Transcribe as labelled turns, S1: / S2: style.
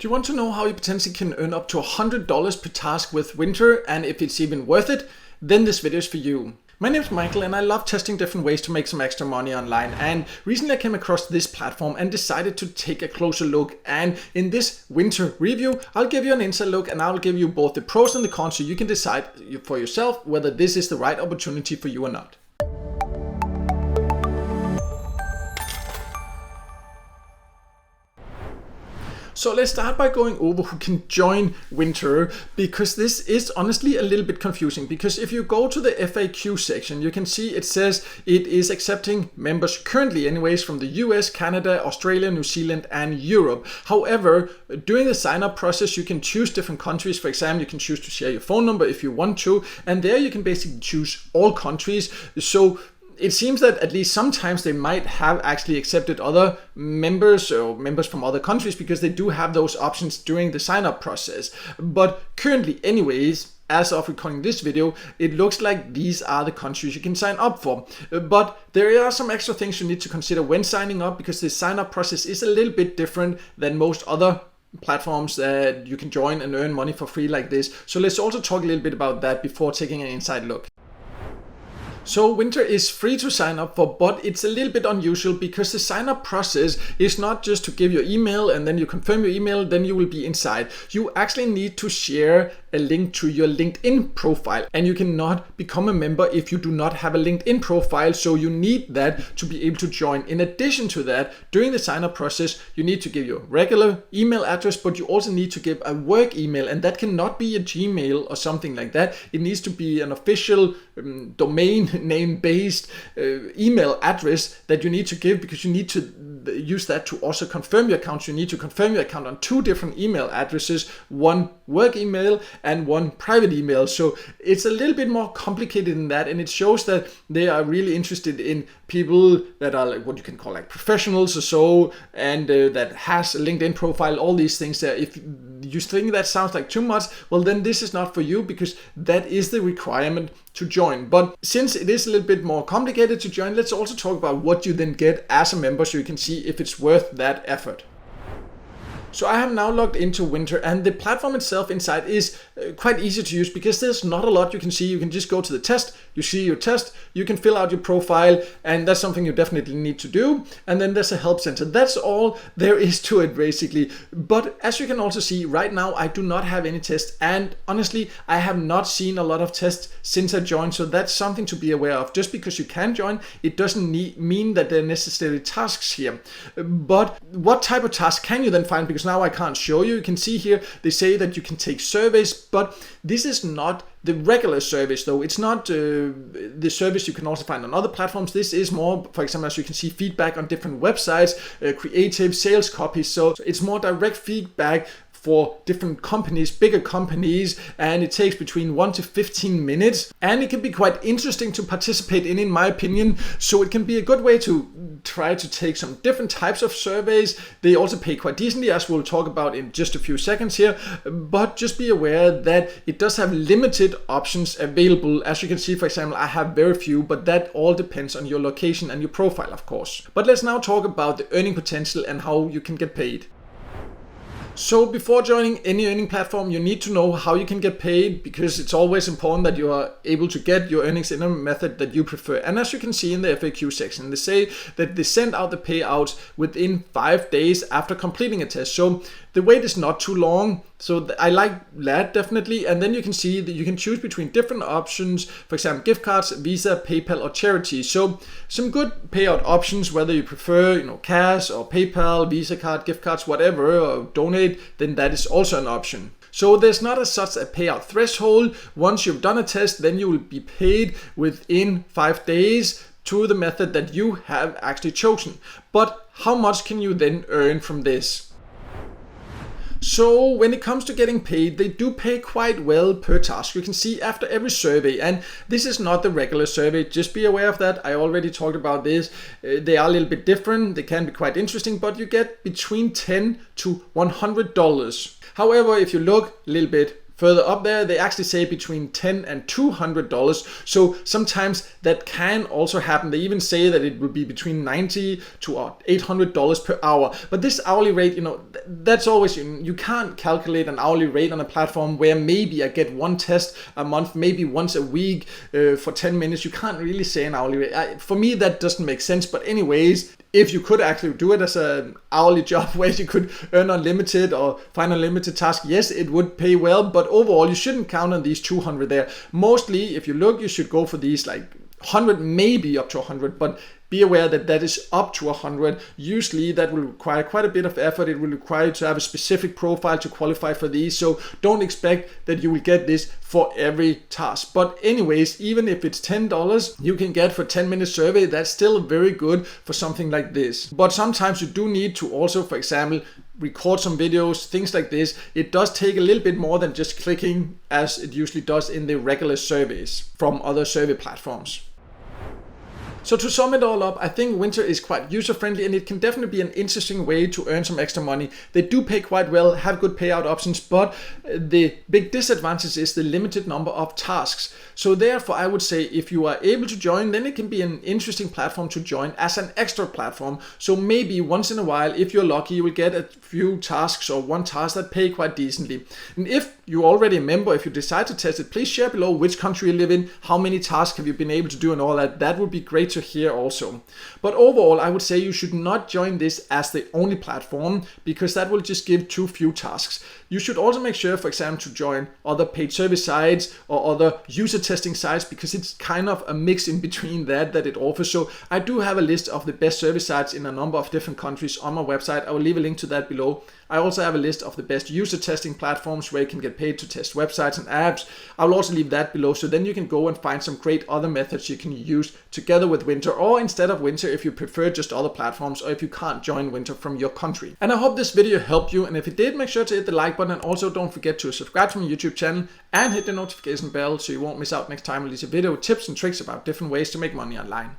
S1: Do you want to know how you potentially can earn up to $100 per task with Wynter and if it's even worth it? Then this video is for you. My name is Michael and I love testing different ways to make some extra money online, and recently I came across this platform and decided to take a closer look, and in this Wynter review I'll give you an inside look and I'll give you both the pros and the cons so you can decide for yourself whether this is the right opportunity for you or not. So let's start by going over who can join Wynter, because this is honestly a little bit confusing. Because if you go to the FAQ section, you can see it says it is accepting members currently anyways from the US, Canada, Australia, New Zealand and Europe. However, during the sign up process you can choose different countries. For example, you can choose to share your phone number if you want to, and there you can basically choose all countries. So it seems that at least sometimes they might have actually accepted other members or members from other countries, because they do have those options during the sign up process. But currently anyways, as of recording this video, it looks like these are the countries you can sign up for. But there are some extra things you need to consider when signing up, because the sign up process is a little bit different than most other platforms that you can join and earn money for free like this. So let's also talk a little bit about that before taking an inside look. So Wynter is free to sign up for, but it's a little bit unusual because the sign up process is not just to give your email and then you confirm your email, then you will be inside. You actually need to share a link to your LinkedIn profile, and you cannot become a member if you do not have a LinkedIn profile, so you need that to be able to join. In addition to that, during the sign up process you need to give your regular email address, but you also need to give a work email, and that cannot be a Gmail or something like that. It needs to be an official domain name based email address that you need to give, because you need to use that to also confirm your account. You need to confirm your account on two different email addresses, one work email and one private email. So it's a little bit more complicated than that, and it shows that they are really interested in people that are like what you can call like professionals or so, and that has a LinkedIn profile, all these things there. If you think that sounds like too much, well then this is not for you, because that is the requirement to join. But since it is a little bit more complicated to join, let's also talk about what you then get as a member so you can see if it's worth that effort. So I have now logged into Wynter, and the platform itself inside is quite easy to use because there's not a lot you can see. You can just go to the test, you see your test, you can fill out your profile, and that's something you definitely need to do. And then there's a help center. That's all there is to it basically. But as you can also see right now, I do not have any tests, and honestly I have not seen a lot of tests since I joined. So that's something to be aware of. Just because you can join, it doesn't mean that there are necessary tasks here. But what type of task can you then find? Because now I can't show you. You can see here they say that you can take surveys, but this is not the regular service though. It's not the service you can also find on other platforms. This is more, for example, as you can see, feedback on different websites, creative sales copies. So it's more direct feedback for different companies, bigger companies, and it takes between 1 to 15 minutes, and it can be quite interesting to participate in my opinion. So it can be a good way to try to take some different types of surveys. They also pay quite decently, as we'll talk about in just a few seconds here, but just be aware that it does have limited options available. As you can see, for example, I have very few, but that all depends on your location and your profile, of course. But let's now talk about the earning potential and how you can get paid. So before joining any earning platform, you need to know how you can get paid, because it's always important that you are able to get your earnings in a method that you prefer. And as you can see in the FAQ section, they say that they send out the payouts within 5 days after completing a test. So the wait is not too long. So I like that definitely. And then you can see that you can choose between different options, for example, gift cards, Visa, PayPal or charity. So some good payout options, whether you prefer, cash or PayPal, Visa card, gift cards, whatever, or donate, then that is also an option. So there's not as such a payout threshold. Once you've done a test, then you will be paid within 5 days to the method that you have actually chosen. But how much can you then earn from this? So when it comes to getting paid, they do pay quite well per task. You can see after every survey, and this is not the regular survey, just be aware of that. I already talked about this. They are a little bit different. They can be quite interesting, but you get between $10 to $100. However, if you look a little bit further up there, they actually say between $10 and $200. So sometimes that can also happen. They even say that it would be between $90 to $800 per hour. But this hourly rate, that's always, you can't calculate an hourly rate on a platform where maybe I get one test a month, maybe once a week for 10 minutes. You can't really say an hourly rate. For me, that doesn't make sense. But anyways, if you could actually do it as an hourly job where you could earn unlimited or find unlimited tasks, yes, it would pay well, but overall you shouldn't count on these 200 there. Mostly, if you look, you should go for these like 100, maybe up to 100, but be aware that that is up to 100. Usually that will require quite a bit of effort. It will require you to have a specific profile to qualify for these. So don't expect that you will get this for every task. But anyways, even if it's $10 you can get for 10-minute survey, that's still very good for something like this. But sometimes you do need to also, for example, record some videos, things like this. It does take a little bit more than just clicking as it usually does in the regular surveys from other survey platforms. So to sum it all up, I think Wynter is quite user-friendly and it can definitely be an interesting way to earn some extra money. They do pay quite well, have good payout options, but the big disadvantage is the limited number of tasks. So therefore, I would say if you are able to join, then it can be an interesting platform to join as an extra platform. So maybe once in a while, if you're lucky, you will get a few tasks or one task that pay quite decently. And if you're already a member, if you decide to test it, please share below which country you live in, how many tasks have you been able to do and all that. That would be great to hear also. But overall, I would say you should not join this as the only platform because that will just give too few tasks. You should also make sure, for example, to join other paid service sites or other user testing sites because it's kind of a mix in between that it offers. So I do have a list of the best service sites in a number of different countries on my website. I will leave a link to that below. I also have a list of the best user testing platforms where you can get paid to test websites and apps. I will also leave that below, so then you can go and find some great other methods you can use together with Wynter or instead of Wynter if you prefer just other platforms or if you can't join Wynter from your country. And I hope this video helped you, and if it did, make sure to hit the like button and also don't forget to subscribe to my YouTube channel and hit the notification bell so you won't miss out next time I release a video with tips and tricks about different ways to make money online.